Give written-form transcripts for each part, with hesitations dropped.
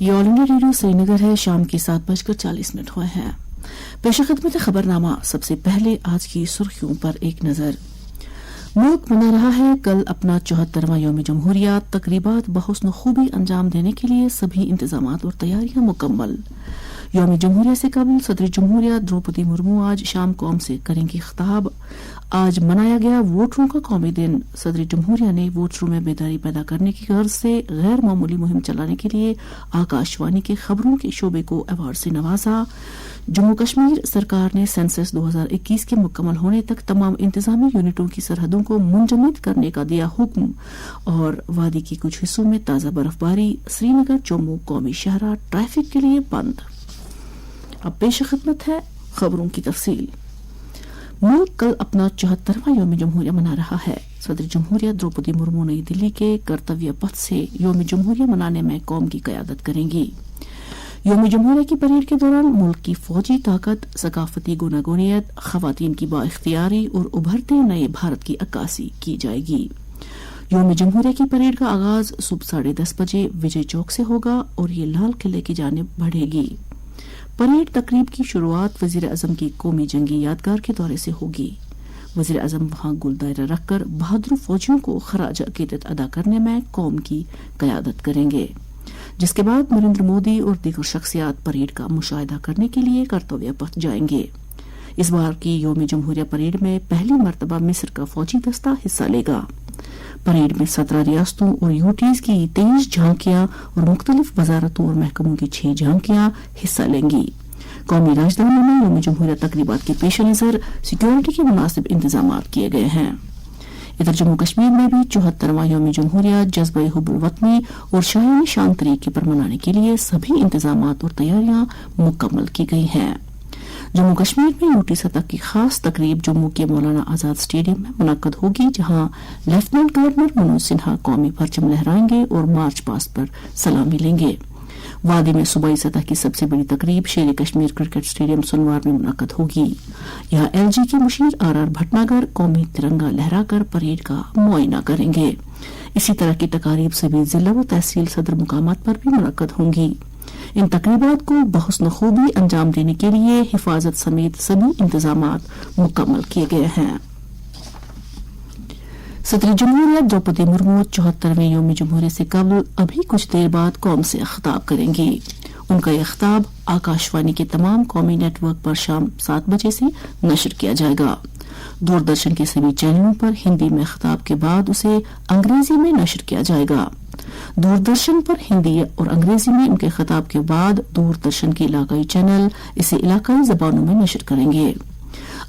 ये all India radio Srinagar है। शाम के 7:40 हुए हैं। पेश खिदमत खबरनामा। सबसे पहले आज की सुर्खियों पर एक नजर। मुल्क मना रहा है कल अपना 74वां यौम जमहूरिया। तकरीबात बहुस्न खूबी अंजाम देने के लिए सभी इंतजामात और तैयारियां मुकम्मल। यौम जमहूरिया से कबल सदर जमहूरिया द्रौपदी मुर्मू आज शाम कौम से करेंगी खिताब। आज मनाया गया वोटरों का कौमी दिन। सदर जमहूरिया ने वोटरों में बेदारी पैदा करने की गर्ज से गैर मामूली मुहिम चलाने के लिए आकाशवाणी के खबरों के शोबे को अवार्ड से नवाजा। जम्मू कश्मीर सरकार ने सेंसस 2021 के मुकम्मल होने तक तमाम इंतजामी यूनिटों की सरहदों को मुंजमद करने का दिया हुक्म। और वादी के कुछ हिस्सों में ताजा बर्फबारी। श्रीनगर जम्मू कौमी शहरा ट्रैफिक के लिए बंद। अब पेश खिदमत है खबरों की तफसील। मुल्क कल अपना 74वां यौम जमहूरिया मना रहा है। सदर जमहूरिया द्रौपदी मुर्मू नई दिल्ली के कर्तव्य पथ से यौम जमहूरिया मनाने में कौम की क़यादत करेंगी। यौम जमहूरिया की परेड के दौरान मुल्क की फौजी ताकत, सकाफती गुनागोनियत, खवातीन की बाइख्तियारी और उभरते नए भारत की अक्कासी की जाएगी। यौम जमहूरिया की परेड का आगाज सुबह 10:30 बजे विजय चौक से होगा और ये लाल किले की जानिब बढ़ेगी। परेड तकरीब की शुरुआत वजीर आजम की कौमी जंगी यादगार के दौरे से होगी। वजीर आजम वहां गुल दायरा रखकर बहादुर फौजियों को खराज अकीदत अदा करने में कौम की क़यादत करेंगे, जिसके बाद नरेंद्र मोदी और दीगर शख्सियात परेड का मुशाहिदा करने के लिए कर्तव्य पथ जाएंगे। इस बार की यौम जमहूरिया परेड में पहली मरतबा मिस्र का फौजी दस्ता हिस्सा लेगा। परेड में 17 रियासतों और यूटीज की 23 झांकियां और मुख्तलिफ वजारतों और महकमों की 6 झांकियां हिस्सा लेंगी। कौमी राजधानी में यौम जमहूरिया तकरीबात के पेश नजर सिक्योरिटी के मुनासिब इंतजाम किए गए हैं। इधर जम्मू कश्मीर में भी 74वां यौम जमहूरिया जज्बे हुब्बुल वतनी और शाहीन शान तरीके पर मनाने के लिए सभी इंतजामात और तैयारियां मुकम्मल की गई हैं। जम्मू कश्मीर में यूटी सतह की खास तकरीब जम्मू के मौलाना आजाद स्टेडियम में मुनक्कद होगी, जहां लेफ्टिनेंट गवर्नर मनोज सिन्हा कौमी परचम लहराएंगे और मार्च पास्ट पर सलामी लेंगे। वादी में सूबाई सतह की सबसे बड़ी तकरीब शेर कश्मीर क्रिकेट स्टेडियम सुनवार में मुनक्कद होगी। यहां एलजी के मुशीर आर भटनागर कौमी तिरंगा लहराकर परेड का मुआयना करेंगे। इसी तरह की तकारीब सभी जिला व तहसील सदर मुकामात पर भी मुनक्कद होंगी। इन तकरीबात को बहुस्न खूबी अंजाम देने के लिए हिफाजत समेत सभी इंतजामात मुकम्मल किए गए हैं। सदर जमहूरिया द्रौपदी मुर्मू 74वें यौम जमहूरिया से कबल अभी कुछ देर बाद कौम से खिताब करेंगी। उनका यह खिताब आकाशवाणी के तमाम कौमी नेटवर्क पर शाम 7 बजे से नशर किया जाएगा। दूरदर्शन के सभी चैनलों पर हिंदी में खिताब के बाद उसे अंग्रेजी में नशर किया जाएगा। दूरदर्शन पर हिंदी और अंग्रेजी में उनके खिताब के बाद दूरदर्शन के इलाकाई चैनल इसे इलाकाई जबानों में नशर करेंगे।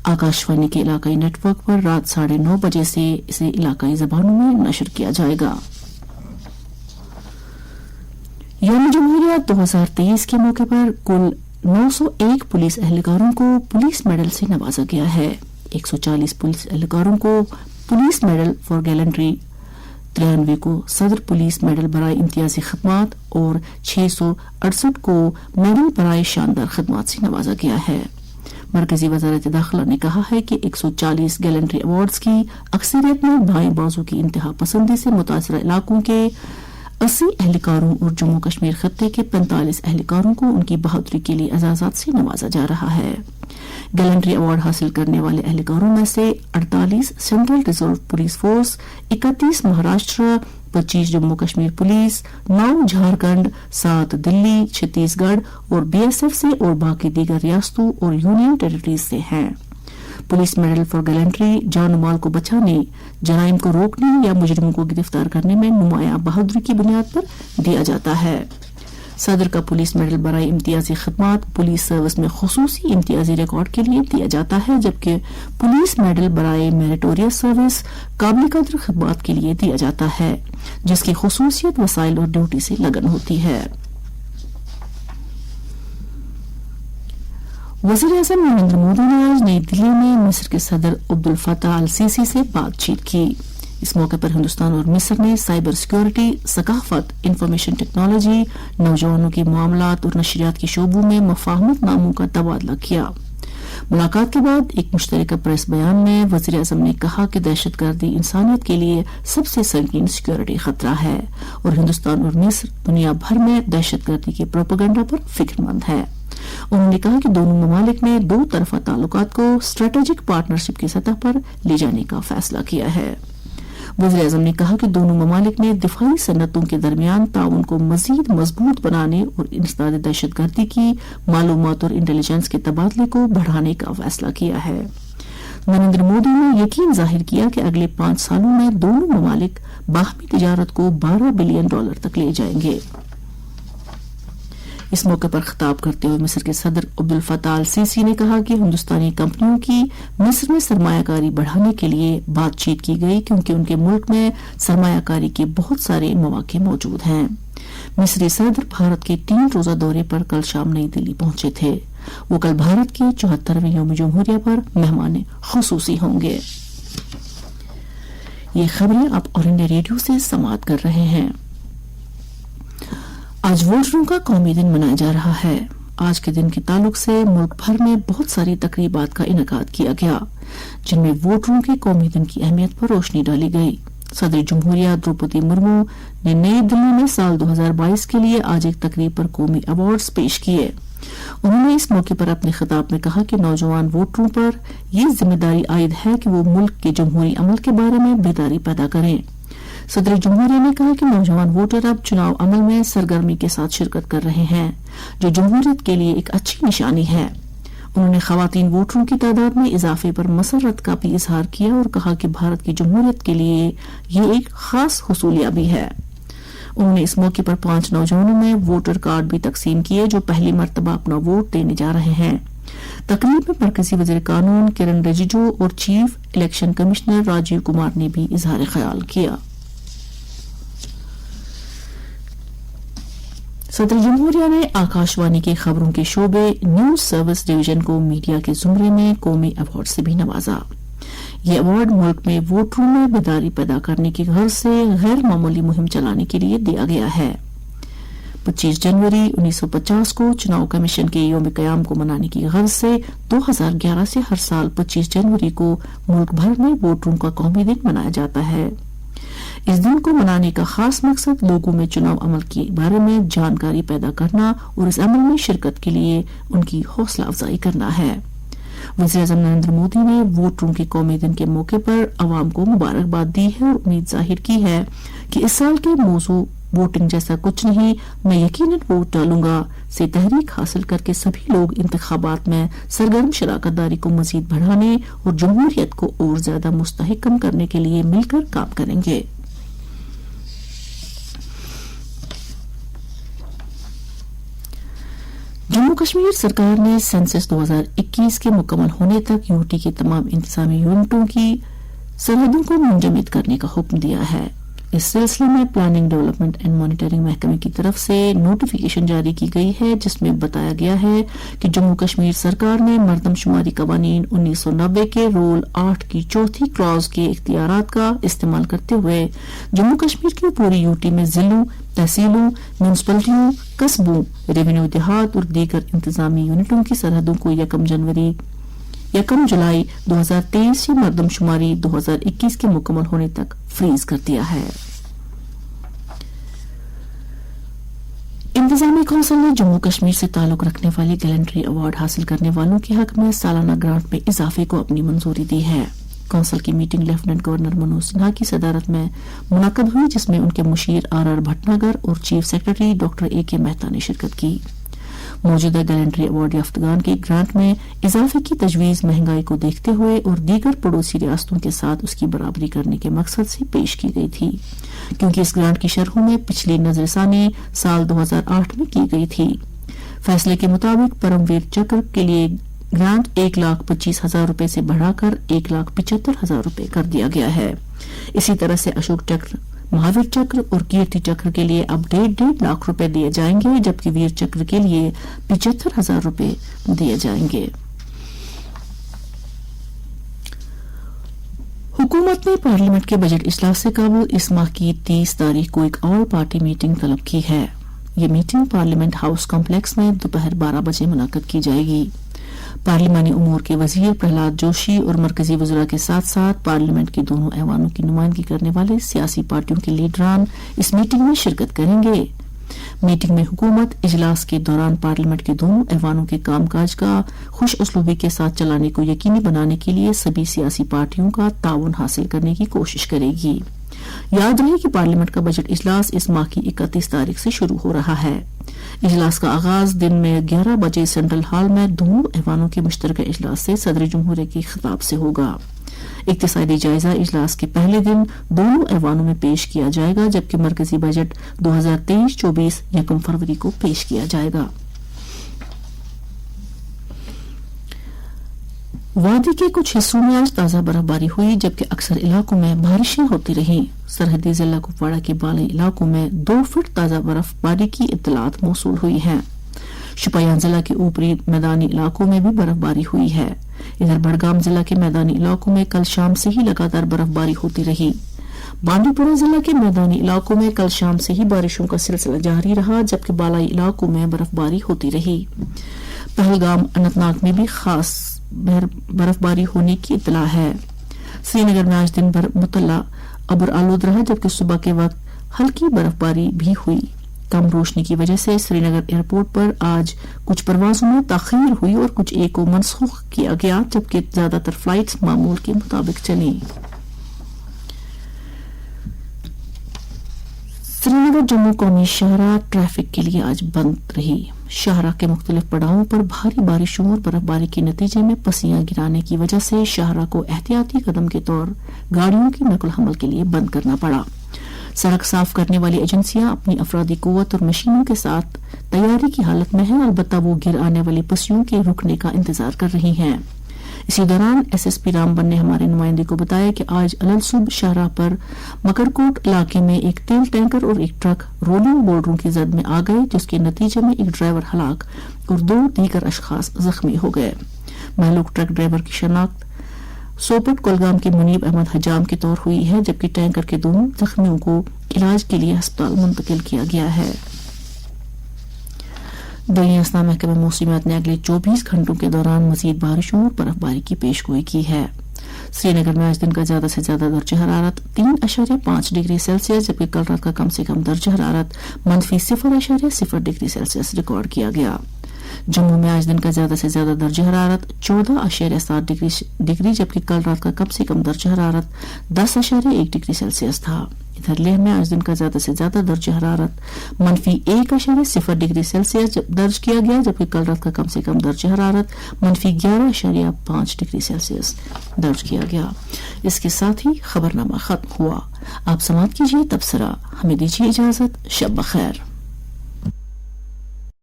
आकाशवाणी के इलाकाई नेटवर्क पर रात 9:30 बजे से इसे इलाकाई जबानों में नशर किया जाएगा। यौम जमहूरिया 2023 के मौके पर कुल 901 पुलिस एहलकारों को पुलिस मेडल से नवाजा गया है। 140 पुलिस एहलकारों को पुलिस मेडल फॉर गैलेंट्री, 93 को सदर पुलिस मेडल बराए इम्तियाजी खदमात और 668 को मेडल बराए शानदार खदमात से नवाजा गया है। मरकजी वजारत दाखिला ने कहा है कि 140 गैलेंट्री अवार्ड्स की अक्सरियत में बाएं बाजू की इंतहा पसंदी से मुतासरा इलाकों के 80 एहलकारों और जम्मू कश्मीर खत्ते के 45 एहलकारों को उनकी बहादुरी के लिए एजाजात से नवाजा जा रहा है। गैलेंट्री अवार्ड हासिल करने वाले एहलकारों में से 48 central reserve police force, 31 Maharashtra, 25 Jammu Kashmir police, 9 Jharkhand, 7 Delhi, Chhattisgarh और बीएसएफ से और बाकी दीगर रियासतों और यूनियन टेरिटरीज से हैं। पुलिस मेडल फॉर गैलेंट्री जान माल को बचाने, जराइम को रोकने या मुजरिमों को गिरफ्तार करने में नुमायां बहादुरी की बुनियाद पर दिया जाता है। सदर का पुलिस मेडल बराए इम्तियाजी खदमात पुलिस सर्विस में खुसूसी इम्तियाजी रिकॉर्ड के लिए दिया जाता है, जबकि पुलिस मेडल बराए मेरिटोरियस सर्विस काबिल कदर खदमात के लिए दिया जाता है, जिसकी खुसूसियत वसाइल और ड्यूटी से लगन होती है। वज़ीर आज़म नरेंद्र मोदी ने आज नई दिल्ली में मिस्र के सदर अब्दुल फताह अल सीसी से बातचीत की। इस मौके पर हिंदुस्तान और मिस्र ने साइबर सिक्योरिटी, सकाफत, इंफॉर्मेशन टेक्नोलॉजी, नौजवानों के मामलात और नशरियात के शोबों में मफाहमतनामों का तबादला किया। मुलाकात के बाद एक मुश्तरका प्रेस बयान में वज़ीर आज़म ने कहा कि दहशतगर्दी इंसानियत के लिए सबसे संगीन सिक्योरिटी खतरा है और हिंदुस्तान और मिस्र दुनिया भर में दहशतगर्दी के प्रोपेगेंडा पर फिक्रमंद है। उन्होंने कहा कि दोनों ममालिक ने दो तरफा ताल्लुकात को स्ट्रेटेजिक पार्टनरशिप की सतह पर ले जाने का फैसला किया है। वज़ीर आज़म ने कहा कि दोनों ममालिक ने दिफाई सनतों के दरमियान ताउन को मजीद मजबूत बनाने और इंसदाद दहशतगर्दी की मालूमात और इंटेलिजेंस के तबादले को बढ़ाने का फैसला किया है। नरेंद्र मोदी ने यकीन जाहिर किया कि अगले 5 सालों में दोनों ममालिक बाहमी तिजारत को $12 बिलियन तक ले जाएंगे। इस मौके पर खिताब करते हुए मिस्र के सदर अब्दुल फताह अल सीसी ने कहा कि हिंदुस्तानी कंपनियों की मिस्र में सरमायाकारी बढ़ाने के लिए बातचीत की गई क्योंकि उनके मुल्क में सरमायाकारी के बहुत सारे मौके मौजूद हैं। मिस्री सदर भारत के 3 रोजा दौरे पर कल शाम नई दिल्ली पहुंचे थे। वो कल भारत के 74वें यौम जमहूरिया पर मेहमान खुसूसी होंगे। ये खबरें आप ऑल इंडिया रेडियो से समाअत कर रहे हैं। आज वोटरों का कौमी दिन मनाया जा रहा है। आज के दिन के ताल्लुक से मुल्क भर में बहुत सारी तकरीबात का इनेकाद किया गया, जिनमें वोटरों के कौमी दिन की अहमियत पर रोशनी डाली गई। सदर जमहूरिया द्रौपदी मुर्मू ने नई दिल्ली में साल 2022 के लिए आज एक तकरीब पर कौमी अवार्ड्स पेश किए। उन्होंने इस मौके पर अपने खिताब में कहा कि नौजवान वोटरों पर यह जिम्मेदारी आयद है कि वो मुल्क के जमहूरी अमल के बारे में बेदारी पैदा करें। सदर जमहूरिया ने कहा कि नौजवान वोटर अब चुनाव अमल में सरगर्मी के साथ शिरकत कर रहे हैं, जो जमहूरियत के लिए एक अच्छी निशानी है। उन्होंने खवातीन वोटरों की तादाद में इजाफे पर मसरत का भी इजहार किया और कहा कि भारत की जमहूरियत के लिए ये एक खास हुसूलियाबी है। उन्होंने इस मौके पर 5 नौजवानों में वोटर कार्ड भी तकसीम किए जो पहली मरतबा अपना वोट देने जा रहे हैं। तकरीब में मरकजी वज़ीर कानून किरण रिजिजू और chief election commissioner Rajiv Kumar ने भी इजहार ख्याल किया। सदर जमहूरिया ने आकाशवाणी के खबरों के शोबे न्यूज सर्विस डिवीजन को मीडिया के जुमरे में कौमी अवार्ड से भी नवाजा। ये अवार्ड मुल्क में वोटरों में बेदारी पैदा करने की गर्ज से गैर मामूली मुहिम चलाने के लिए दिया गया है। 25 जनवरी 1950 को चुनाव कमीशन के यौम क़याम को मनाने की गर्ज से 2011 से हर साल 25 जनवरी को मुल्क भर में वोटरों का कौमी दिन मनाया जाता है। इस दिन को मनाने का खास मकसद लोगों में चुनाव अमल के बारे में जानकारी पैदा करना और इस अमल में शिरकत के लिए उनकी हौसला अफजाई करना है। वज़ीर आज़म नरेंद्र मोदी ने वोटरों के कौमी दिन के मौके पर अवाम को मुबारकबाद दी है और उम्मीद जाहिर की है कि इस साल के मौजू वोटिंग जैसा कुछ नहीं, मैं यकीनन वोट डालूंगा से तहरीक हासिल करके सभी लोग इंतखाबात में सरगर्म शराकतदारी को मजीद बढ़ाने और जमहूरियत को और ज्यादा मुस्तहकम करने के लिए मिलकर काम करेंगे। जम्मू कश्मीर सरकार ने सेंसस 2021 के मुकम्मल होने तक यूटी की तमाम इंतजामी यूनिटों की सरहदों को मुंजमद करने का हुक्म दिया है। इस सिलसिले में प्लानिंग डेवलपमेंट एंड मॉनिटरिंग महकमे की तरफ से नोटिफिकेशन जारी की गई है, जिसमें बताया गया है कि जम्मू कश्मीर सरकार ने मरदमशुमारी कवानीन 1990 के रोल 8 की चौथी क्लॉज के इख्तियारात का इस्तेमाल करते हुए जम्मू कश्मीर की पूरी यूटी में जिलों, तहसीलों, म्यूनिसिपलिटियों, कस्बों, रेवेन्यू देहात और दीगर इंतजामी यूनिटों की सरहदों को 1 जुलाई 2023 से मरदमशुमारी 2021 के मुकम्मल होने तक फ्रीज कर दिया है। इंतजामी कौंसिल ने जम्मू कश्मीर से ताल्लुक रखने वाले गैलेंट्री अवार्ड हासिल करने वालों के हक में सालाना ग्रांट में इजाफे को अपनी मंजूरी दी है। कौंसिल की meeting lieutenant governor Manoj Sinha की सदारत में मुनक्कद हुई, जिसमें उनके मुशीर RR भटनागर और chief secretary doctor AK Mehta ने शिरकत की। मौजूदा गैलेंट्री अवार्ड याफ्तगान की ग्रांट में इजाफे की तजवीज महंगाई को देखते हुए और दीगर पड़ोसी रियासतों के साथ उसकी बराबरी करने के मकसद से पेश की गई थी, क्योंकि इस ग्रांट की शरहों में पिछली नजरसानी साल 2008 में की गई थी। फैसले के मुताबिक परमवीर चक्र के लिए ग्रांट 1,25,000 रुपए से बढ़ाकर 1,75,000 रुपए कर दिया गया है। इसी तरह से अशोक चक्र, महावीर चक्र और कीर्ति चक्र के लिए अब 1.5 लाख रुपए दिए जाएंगे, जबकि वीर चक्र के लिए 75,000 रुपए दिए जाएंगे। हुकूमत ने पार्लियामेंट के बजट इजलास से कबल इस माह की 30 तारीख को एक ऑल पार्टी मीटिंग तलब की है। ये मीटिंग पार्लियामेंट हाउस कॉम्प्लेक्स में दोपहर 12 बजे मुनक्कद की जाएगी। पार्लिमानी उमूर के वजीर प्रहलाद जोशी और मरकजी वज़रा के साथ साथ पार्लियामेंट की दोनों ऐवानों की नुमाइंदगी करने वाले सियासी पार्टियों के लीडरान इस मीटिंग में शिरकत करेंगे। मीटिंग में हुकूमत इजलास के दौरान पार्लियामेंट के दोनों ऐवानों के कामकाज का खुश उसलूबी के साथ चलाने को यकीनी बनाने के लिए सभी सियासी पार्टियों का ताउन हासिल करने की कोशिश करेगी। याद रहे कि पार्लियामेंट का बजट इजलास इस माह की 31 तारीख से शुरू हो रहा है। इजलास का आगाज दिन में 11 बजे सेंट्रल हॉल में दोनों ऐवानों के मुश्तरका इजलास से सदर जमहूरिया के खिताब से होगा। इक्तिसादी जायजा इजलास के पहले दिन दोनों ऐवानों में पेश किया जाएगा, जबकि मरकजी बजट 2023-24 1 फरवरी को पेश किया जाएगा। वादी के कुछ हिस्सों में आज ताजा बर्फबारी हुई, जबकि अक्सर इलाकों में बारिशें होती रहीं। सरहदी जिला कुपवाड़ा के बालाई इलाकों में 2 फुट ताजा बर्फबारी की इत्तलात मौसूल हुई हैं। शुपियान जिला के ऊपरी मैदानी इलाकों में भी बर्फबारी हुई है। इधर बड़गाम जिला के मैदानी इलाकों में कल शाम से ही लगातार बर्फबारी होती रही। बांडीपुरा जिला के मैदानी इलाकों में कल शाम से ही बारिशों का सिलसिला जारी रहा, जबकि बालाई इलाकों में बर्फबारी होती रही। पहलगाम अनंतनाग में भी खास बर्फबारी होने की इत्तला है। श्रीनगर में आज दिन भर मुतल्ला अब्र आलूद रहा, जबकि सुबह के वक्त हल्की बर्फबारी भी हुई। कम रोशनी की वजह से श्रीनगर एयरपोर्ट पर आज कुछ परवाजों में ताखीर हुई और कुछ एक को मनसूख किया गया, जबकि ज्यादातर फ्लाइट्स मामूल के मुताबिक चली। श्रीनगर जम्मू कौमी शाहराह ट्रैफिक के लिए आज बंद रही। शाहराह के मुख्तलिफ पड़ावों पर भारी बारिशों और बर्फबारी के नतीजे में पसियां गिराने की वजह से शाहराह को एहतियाती कदम के तौर गाड़ियों की नकल हमल के लिए बंद करना पड़ा। सड़क साफ करने वाली एजेंसियां अपनी अफरादी कुव्वत और मशीनों के साथ तैयारी की हालत में है, अलबत्ता वो गिर आने वाली पसियों के रुकने का इंतजार कर रही हैं। इसी दौरान एसएसपी रामबन ने हमारे नुमाइंदे को बताया कि आज अलल सुबह शाहराह पर मकरकोट इलाके में एक तेल टैंकर और एक ट्रक रोलिंग बोल्डरों की जद में आ गए, जिसके नतीजे में एक ड्राइवर हलाक और 2 दीगर अशखास जख्मी हो गए। महलूक ट्रक ड्राइवर की शनाख्त सोपट कुलगाम के मुनीब अहमद हजाम के तौर हुई है, जबकि टैंकर के दोनों जख्मियों को इलाज के लिए अस्पताल मुंतकिल किया गया है। दरिया इस्लाम महकमा मौसमियात ने अगले 24 घंटों के दौरान मजीद बारिशों और बर्फबारी की पेशगोई की है। श्रीनगर में आज दिन का ज्यादा से ज्यादा दर्जा हरारत 3.5 डिग्री सेल्सियस, जबकि कल रात का कम से कम दर्जा हरारत -0.0 डिग्री सेल्सियस रिकॉर्ड किया गया। जम्मू में आज दिन का ज्यादा से ज्यादा दर्जा हरारत 14.7 डिग्री, जबकि कल रात का कम से कम दर्जा हरारत 10.1 डिग्री सेल्सियस था। इधर लेह में आज दिन का ज्यादा से ज्यादा दर्जा हरारत -1.0 डिग्री सेल्सियस दर्ज किया गया, जबकि कल रात का कम से कम दर्जा हरारत -11.5 डिग्री सेल्सियस दर्ज किया गया। इसके साथ ही खबरनामा खत्म हुआ। आप समाप्त कीजिए तबसरा। हमें दीजिए इजाजत। शब बखैर।